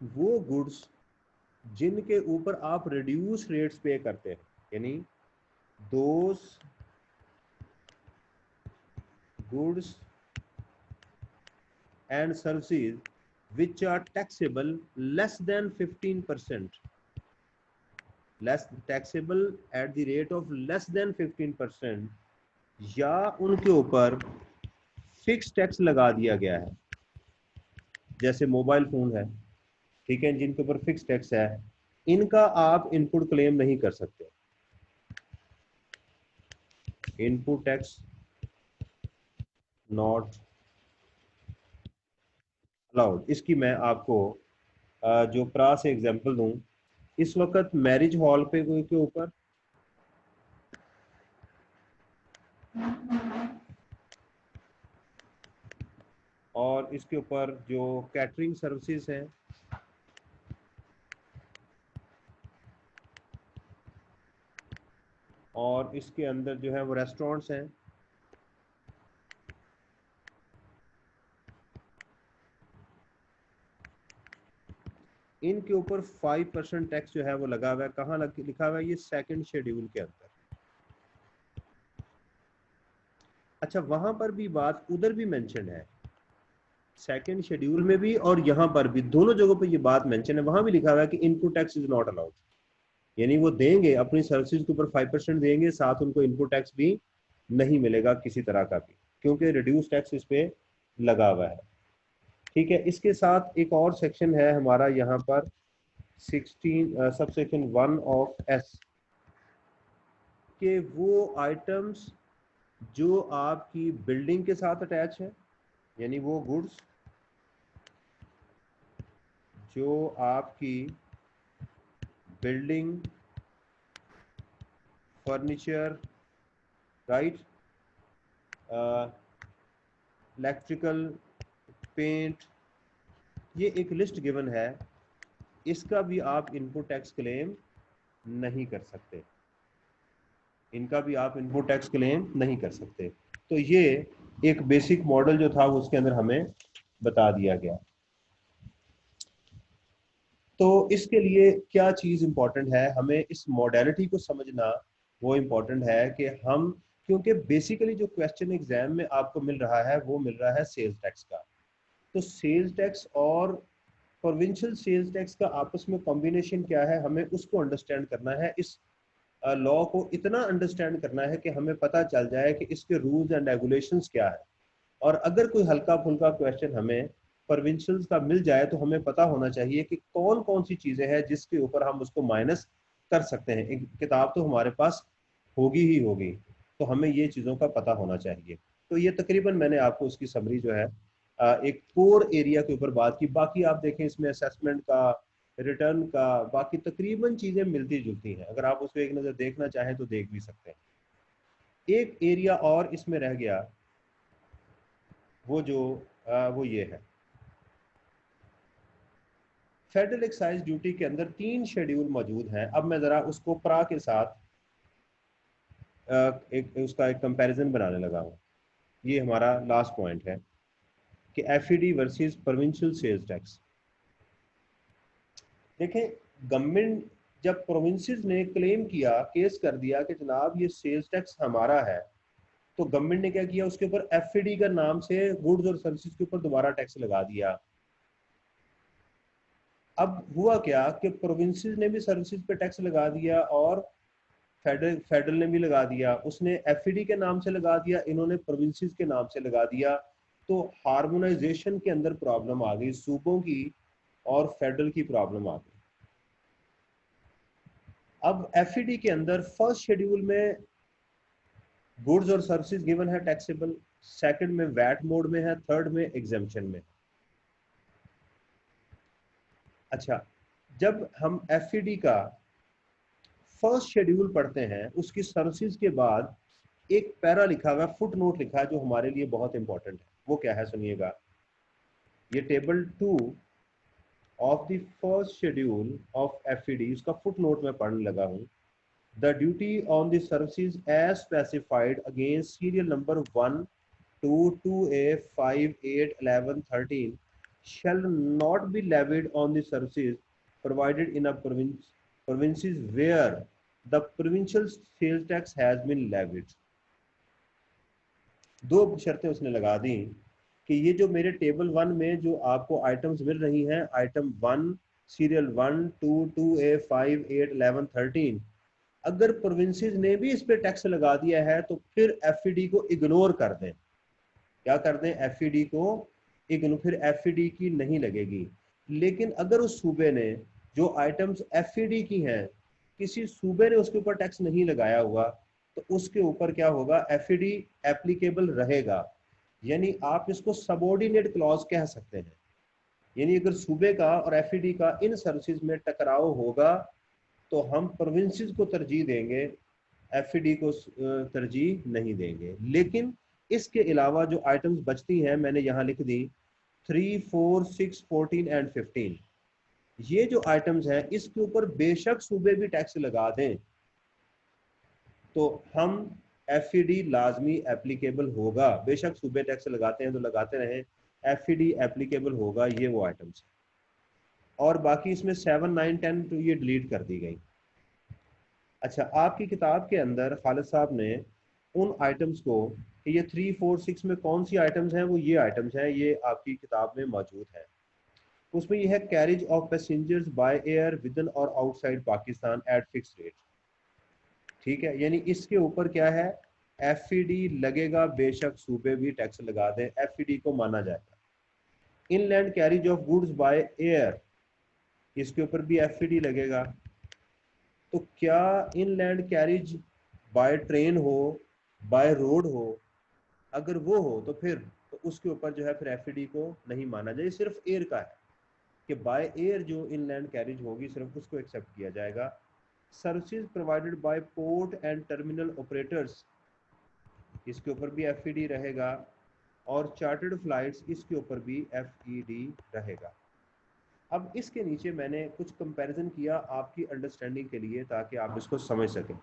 वो गुड्स जिनके ऊपर आप रिड्यूस रेट्स पे करते हैं, यानी those goods and services which are taxable less than 15%, less taxable at the rate of less than 15%, या उनके ऊपर फिक्स टैक्स लगा दिया गया है, जैसे मोबाइल फोन है, ठीक है, जिनके ऊपर फिक्स टैक्स है, इनका आप इनपुट क्लेम नहीं कर सकते। Input tax not allowed. इसकी मैं आपको जो प्रा से एग्जांपल दूं, इस वक्त मैरिज हॉल पे कोई के ऊपर और इसके ऊपर जो कैटरिंग सर्विसेज हैं, और इसके अंदर जो है वो रेस्टोरेंट्स हैं, इनके ऊपर 5% टैक्स जो है वो लगा हुआ है। कहाँ लिखा हुआ है? ये सेकंड शेड्यूल के अंदर। अच्छा, वहां पर भी बात उधर भी मेंशन है, सेकंड शेड्यूल में भी और यहाँ पर भी, दोनों जगहों पर ये बात मेंशन है। वहां भी लिखा हुआ है कि input tax is not allowed, यानी वो देंगे अपनी सर्विसेज के ऊपर 5% देंगे, साथ उनको इनपुट टैक्स भी नहीं मिलेगा किसी तरह का भी, क्योंकि रिड्यूस टैक्स इस पे लगा हुआ है। ठीक है, इसके साथ एक और सेक्शन है हमारा यहाँ पर 16 सबसेक्शन 1 ऑफ एस, के वो आइटम्स जो आपकी बिल्डिंग के साथ अटैच है, यानी वो गुड्स जो आपकी building, furniture, right, electrical, paint, ये एक लिस्ट गिवन है, इसका भी आप इनपुट टैक्स क्लेम नहीं कर सकते। इनका भी आप इनपुट टैक्स क्लेम नहीं कर सकते। तो ये एक बेसिक मॉडल जो था वो उसके अंदर हमें बता दिया गया। तो इसके लिए क्या चीज इंपॉर्टेंट है, हमें इस मॉडलिटी को समझना वो इम्पोर्टेंट है कि हम, क्योंकि बेसिकली जो क्वेश्चन एग्जाम में आपको मिल रहा है वो मिल रहा है सेल्स टैक्स का। तो सेल्स टैक्स और प्रोविंशियल सेल्स टैक्स का आपस में कॉम्बिनेशन क्या है, हमें उसको अंडरस्टैंड करना है। इस लॉ को इतना अंडरस्टैंड करना है कि हमें पता चल जाए कि इसके रूल्स एंड रेगुलेशंस क्या है। और अगर कोई हल्का फुल्का क्वेश्चन हमें प्रोविंशियल्स का मिल जाए तो हमें पता होना चाहिए कि कौन कौन सी चीजें हैं जिसके ऊपर हम उसको माइनस कर सकते हैं। एक किताब तो हमारे पास होगी ही होगी, तो हमें ये चीज़ों का पता होना चाहिए। तो ये तकरीबन मैंने आपको उसकी समरी जो है एक कोर एरिया के ऊपर बात की। बाकी आप देखें इसमें असेसमेंट का, रिटर्न का, बाकी तकरीबन चीज़ें मिलती जुलती हैं। अगर आप उसको एक नज़र देखना चाहें तो देख भी सकते हैं। एक एरिया और इसमें रह गया, वो जो वो ये है, फेडरल एक्साइज ड्यूटी के अंदर 3 शेड्यूल मौजूद हैं। अब मैं ज़रा उसको प्रा के साथ एक उसका एक कंपैरिजन बनाने लगा हूँ। ये हमारा लास्ट पॉइंट है कि FED versus provincial sales tax. देखें, गवर्नमेंट जब प्रोविंसेस ने क्लेम किया, केस कर दिया कि जनाब ये सेल्स टैक्स हमारा है, तो गवर्नमेंट ने क्या किया, उसके ऊपर एफईडी का नाम से गुड्स और सर्विसेज के ऊपर दोबारा टैक्स लगा दिया। अब हुआ क्या कि प्रोविंसेस ने भी सर्विसेज पे टैक्स लगा दिया और फेडरल ने भी लगा दिया। उसने एफईडी के नाम से लगा दिया, इन्होंने प्रोविंसेस के नाम से लगा दिया। तो हार्मोनाइजेशन के अंदर प्रॉब्लम आ गई, सूबों की और फेडरल की प्रॉब्लम आ गई। अब एफईडी के अंदर फर्स्ट शेड्यूल में गुड्स और सर्विसेज गिवन है टैक्सेबल, सेकंड में वैट मोड में है, थर्ड में एग्जेम्पशन में। अच्छा, जब हम एफईडी का फर्स्ट शेड्यूल पढ़ते हैं, उसकी सर्विसेज के बाद एक पैरा लिखा हुआ है, फुट नोट लिखा है, जो हमारे लिए बहुत इंपॉर्टेंट है। वो क्या है सुनिएगा, ये table 2 of the first schedule of FED, उसका फुट नोट में पढ़ने लगा हूं। The duty on the services as specified against serial number 1, 2, 2A, 5, 8, 11, 13 shall not be levied on the services provided in a provinces where the provincial sales tax has been levied। दो शर्तें उसने लगा दी कि ये जो मेरे टेबल 1 में जो आपको आइटम्स मिल रही हैं, आइटम 1, सीरियल 1, 2, 2A, 5, 8, 11, 13, अगर प्रोविंसेस ने भी इस पे टैक्स लगा दिया है तो फिर एफईडी को इग्नोर कर दें। क्या कर दें, एफईडी को इग्नोर, फिर एफईडी की नहीं लगेगी। लेकिन अगर उस सूबे ने जो आइटम्स एफईडी की हैं, किसी सूबे ने उसके ऊपर टैक्स नहीं लगाया हुआ, तो उसके ऊपर क्या होगा, एफईडी एप्लीकेबल रहेगा। यानी आप इसको सबऑर्डिनेट क्लॉज कह सकते हैं। यानी अगर सूबे का और एफईडी का इन सर्विसेज में टकराव होगा तो हम प्रोविंसेस को तरजीह देंगे, एफईडी को तरजीह नहीं देंगे। लेकिन इसके अलावा जो आइटम्स बचती हैं, मैंने यहाँ लिख दी 3, 4, 6, 14 एंड 15, ये जो आइटम्स हैं इसके ऊपर बेशक सूबे भी टैक्स लगा दें तो हम एफईडी लाजमी एप्लीकेबल होगा। बेशक सूबे टैक्स लगाते हैं तो लगाते रहें, एफईडी एप्लीकेबल होगा। ये वो आइटम्स, और बाकी इसमें 7, 9, 10 तो ये डिलीट कर दी गई। अच्छा, आपकी किताब के अंदर खालिद साहब ने उन आइटम्स को कि ये 3, 4, 6 में कौन सी आइटम्स हैं, वो ये आइटम्स हैं, ये आपकी किताब में मौजूद है। उसमें ये है carriage of passengers by air within और outside Pakistan at fix rate. ठीक है, यानी इसके ऊपर क्या है, एफईडी लगेगा, बेशक सूबे भी टैक्स लगा दें, एफईडी को माना जाएगा। Inland carriage of goods by air, इसके ऊपर भी एफईडी लगेगा। तो क्या इनलैंड कैरिज बाय ट्रेन हो, बाय रोड हो, अगर वो हो तो फिर तो उसके ऊपर जो है फिर एफईडी को नहीं माना जाए। सिर्फ एयर का है कि बाय एयर जो इनलैंड कैरिज होगी सिर्फ उसको एक्सेप्ट किया जाएगा। Services provided by port and terminal operators, इसके ऊपर भी एफईडी रहेगा। और चार्टर्ड फ्लाइट्स, इसके ऊपर भी एफईडी रहेगा। अब इसके नीचे मैंने कुछ कंपैरिजन किया आपकी अंडरस्टैंडिंग के लिए ताकि आप इसको समझ सकें।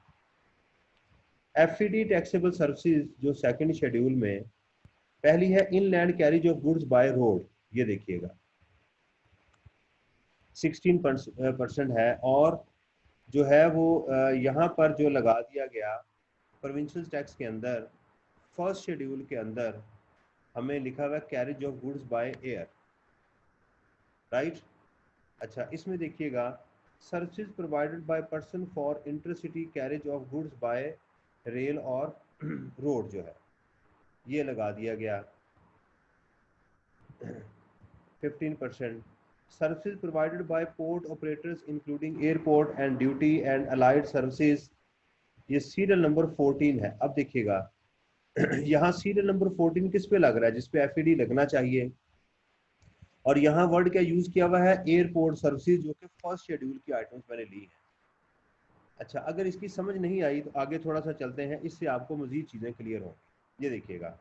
एफईडी टैक्सेबल सर्विसेज जो सेकंड शेड्यूल में पहली है inland carriage of goods by road, ये देखिएगा 16% है, और जो है वो यहाँ पर जो लगा दिया गया प्रोविंशियल टैक्स के अंदर फर्स्ट शेड्यूल के अंदर हमें लिखा हुआ carriage of goods by air, right. अच्छा, इसमें देखिएगा services provided by person for intercity carriage of goods by rail और रोड जो है ये लगा दिया गया 15%। Services provided by port operators including airport and duty and allied services, ये सीरियल नंबर 14 है। अब देखिएगा यहाँ सीरियल नंबर 14 किस पे लग रहा है, जिस पे एफईडी लगना चाहिए, और यहाँ वर्ड क्या यूज किया हुआ है, एयरपोर्ट सर्विसेज, जो कि फर्स्ट शेड्यूल की आइटम्स मैंने ली है। अच्छा, अगर इसकी समझ नहीं आई तो आगे थोड़ा सा चलते हैं, इससे आपको मजीद चीजें क्लियर होंगी। ये देखिएगा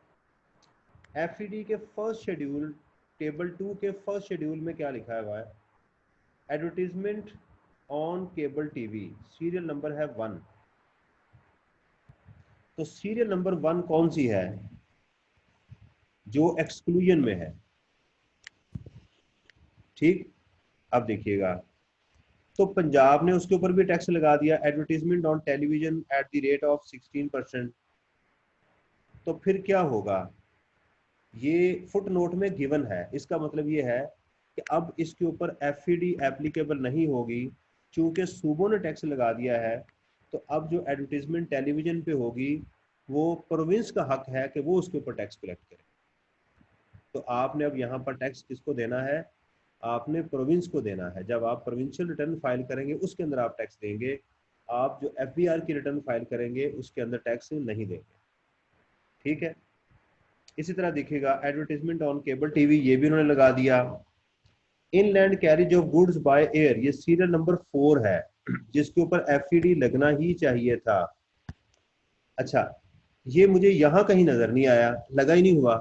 एफईडी के फर्स्ट शेड्यूल टेबल 2 के फर्स्ट शेड्यूल में क्या लिखा हुआ है, advertisement on cable TV, serial number है 1। तो सीरियल नंबर 1 कौन सी है, जो एक्सक्लूजन में है, ठीक। अब देखिएगा तो पंजाब ने उसके ऊपर भी टैक्स लगा दिया, advertisement on television at the rate of 16%। तो फिर क्या होगा, ये फुट नोट में गिवन है, इसका मतलब ये है कि अब इसके ऊपर एफईडी एप्लीकेबल नहीं होगी, चूंकि सूबों ने टैक्स लगा दिया है। तो अब जो एडवर्टीजमेंट टेलीविजन पे होगी वो प्रोविंस का हक है कि वो उसके ऊपर टैक्स कलेक्ट करे। तो आपने अब यहाँ पर टैक्स किसको देना है, आपने प्रोविंस को देना है। जब आप प्रोविंशियल रिटर्न फाइल करेंगे उसके अंदर आप टैक्स देंगे, आप जो एफबीआर की रिटर्न फाइल करेंगे उसके अंदर टैक्स नहीं देंगे, ठीक है। इसी तरह देखिएगा एडवर्टीजमेंट ऑन केबल टीवी, ये भी उन्होंने लगा दिया। Inland carriage of goods by air, ये सीरियल नंबर 4 है, जिसके ऊपर एफईडी लगना ही चाहिए था। अच्छा, ये मुझे यहाँ कहीं नजर नहीं आया, लगा ही नहीं हुआ,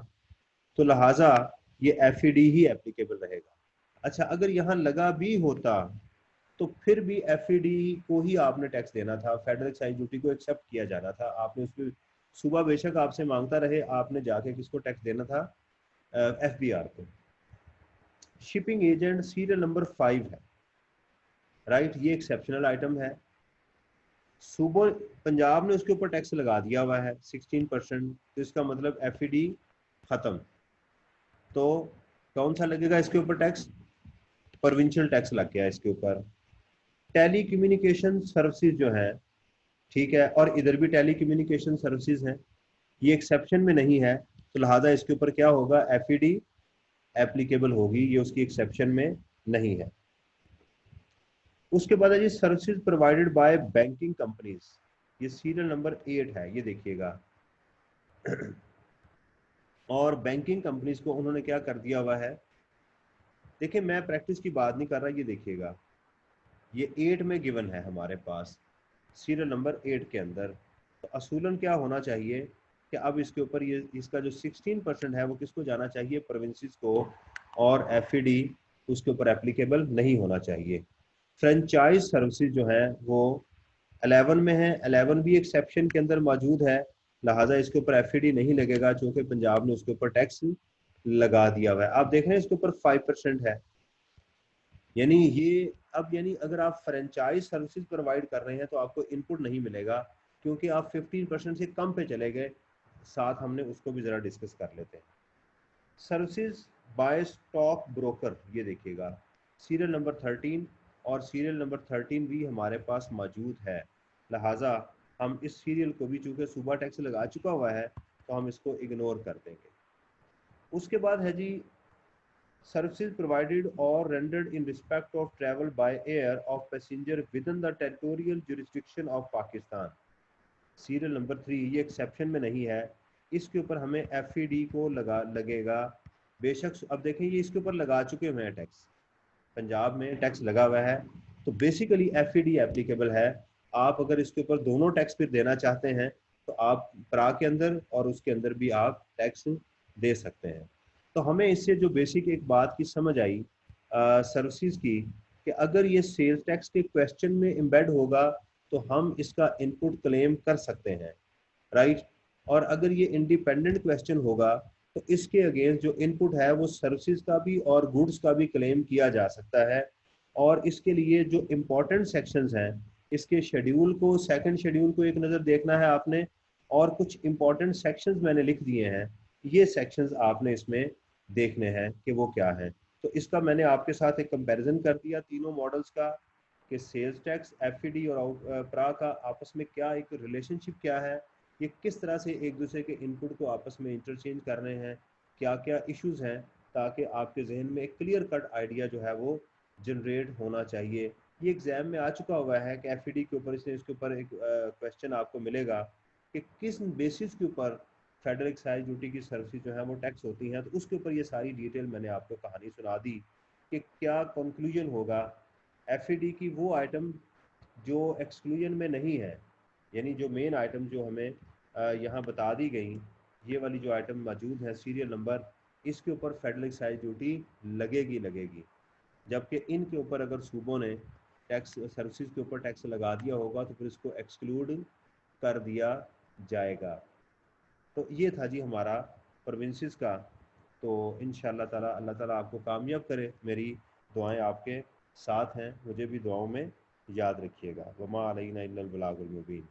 तो लिहाजा ये एफईडी ही एप्लीकेबल रहेगा। अच्छा, अगर यहाँ लगा भी होता तो फिर भी एफईडी को ही आपने टैक्स देना था, फेडरल एक्साइज ड्यूटी को एक्सेप्ट किया जाना था। आपने उसमें सुबह बेशक आपसे मांगता रहे, आपने जाके किसको टैक्स देना था, एफबीआर को। शिपिंग एजेंट सीरियल नंबर 5 है, राइट, ये एक्सेप्शनल आइटम है। सूबों पंजाब ने उसके ऊपर टैक्स लगा दिया हुआ है 16%, तो इसका मतलब एफईडी खत्म। तो कौन सा लगेगा इसके ऊपर टैक्स, प्रोविंशियल टैक्स लग गया इसके ऊपर। टेली कम्युनिकेशन सर्विसेज जो है, ठीक है, और इधर भी टेली कम्युनिकेशन सर्विसेज हैं, ये एक्सेप्शन में नहीं है, तो लिहाजा इसके ऊपर क्या होगा, एफईडी एप्लीकेबल होगी, ये उसकी एक्सेप्शन में नहीं है। उसके बाद है जी services provided by banking companies, ये सीरियल नंबर 8 है, ये देखिएगा। और बैंकिंग कंपनीज को उन्होंने क्या कर दिया हुआ है, देखिए मैं प्रैक्टिस की बात नहीं कर रहा, ये देखिएगा ये 8 में गिवन है हमारे पास, सीरियल नंबर 8 के अंदर। तो असूलन क्या होना चाहिए कि अब इसके ऊपर ये इसका जो 16% है वो किसको जाना चाहिए, प्रोविंसेस को, और एफईडी उसके ऊपर एप्लीकेबल नहीं होना चाहिए। फ्रेंचाइज सर्विसेज जो है वो 11 में है, 11 भी एक्सेप्शन के अंदर मौजूद है, लिहाजा इसके ऊपर एफईडी नहीं लगेगा, चूंकि पंजाब ने उसके ऊपर टैक्स लगा दिया हुआ है। आप देख रहे हैं इसके ऊपर 5% है, यानी ये अब यानी अगर आप फ्रेंचाइज सर्विसेज प्रोवाइड कर रहे हैं तो आपको इनपुट नहीं मिलेगा, क्योंकि आप 15% से कम पे चले गए। साथ हमने उसको भी ज़रा डिस्कस कर लेते हैं। सर्विसेज बाय स्टॉक ब्रोकर, ये देखिएगा सीरियल नंबर 13, और सीरियल नंबर 13 भी हमारे पास मौजूद है, लिहाजा हम इस सीरियल को भी, चूँकि सुबह टैक्स लगा चुका हुआ है, तो हम इसको इग्नोर कर देंगे। उसके बाद है जी services provided or rendered in respect of travel by air of passenger within the territorial jurisdiction of Pakistan, serial number 3, ये एक्सेप्शन में नहीं है, इसके ऊपर हमें एफईडी को लगेगा बेशक। अब देखें ये इसके ऊपर लगा चुके हुए हैं टैक्स, पंजाब में टैक्स लगा हुआ है, तो बेसिकली एफईडी एप्लीकेबल है। आप अगर इसके ऊपर दोनों टैक्स फिर देना चाहते हैं तो आप प्रा के अंदर और उसके अंदर भी आप टैक्स दे सकते हैं। तो हमें इससे जो बेसिक एक बात की समझ आई सर्विसेज की, कि अगर ये सेल्स टैक्स के क्वेश्चन में एम्बेड होगा तो हम इसका इनपुट क्लेम कर सकते हैं, राइट। और अगर ये इंडिपेंडेंट क्वेश्चन होगा तो इसके अगेंस्ट जो इनपुट है वो सर्विसेज का भी और गुड्स का भी क्लेम किया जा सकता है। और इसके लिए जो इम्पोर्टेंट सेक्शंस हैं, इसके शेड्यूल को, सेकंड शेड्यूल को एक नज़र देखना है आपने, और कुछ इम्पोर्टेंट सेक्शंस मैंने लिख दिए हैं, ये सेक्शंस आपने इसमें देखने हैं कि वो क्या है। तो इसका मैंने आपके साथ एक कंपैरिजन कर दिया तीनों मॉडल्स का, कि सेल्स टैक्स, एफईडी और प्रा का आपस में क्या एक रिलेशनशिप क्या है, ये किस तरह से एक दूसरे के इनपुट को आपस में इंटरचेंज कर रहे हैं, क्या क्या इश्यूज हैं, ताकि आपके जहन में एक क्लियर कट आइडिया जो है वो जनरेट होना चाहिए। ये एग्जाम में आ चुका हुआ है कि एफईडी के ऊपर इसके ऊपर एक क्वेश्चन आपको मिलेगा कि किस बेसिस के ऊपर फेडरल एक्साइज ड्यूटी की सर्विस जो है वो टैक्स होती हैं। तो उसके ऊपर ये सारी डिटेल मैंने आपको कहानी सुना दी कि क्या कंक्लूजन होगा एफईडी की वो आइटम जो एक्सक्लूजन में नहीं है, यानी जो मेन आइटम जो हमें यहाँ बता दी गई, ये वाली जो आइटम मौजूद है सीरियल नंबर, इसके ऊपर फेडरल एक्साइज ड्यूटी लगेगी लगेगी। जबकि इनके ऊपर अगर सूबों ने टैक्स सर्विसेज के ऊपर टैक्स लगा दिया होगा तो फिर इसको एक्सक्लूड कर दिया जाएगा। तो ये था जी हमारा प्रोविंसेस का। तो इंशाअल्लाह ताला अल्लाह ताला आपको कामयाब करे, मेरी दुआएं आपके साथ हैं, मुझे भी दुआओं में याद रखिएगा। वमा अलैना इल्लल बलागुल मुबीन।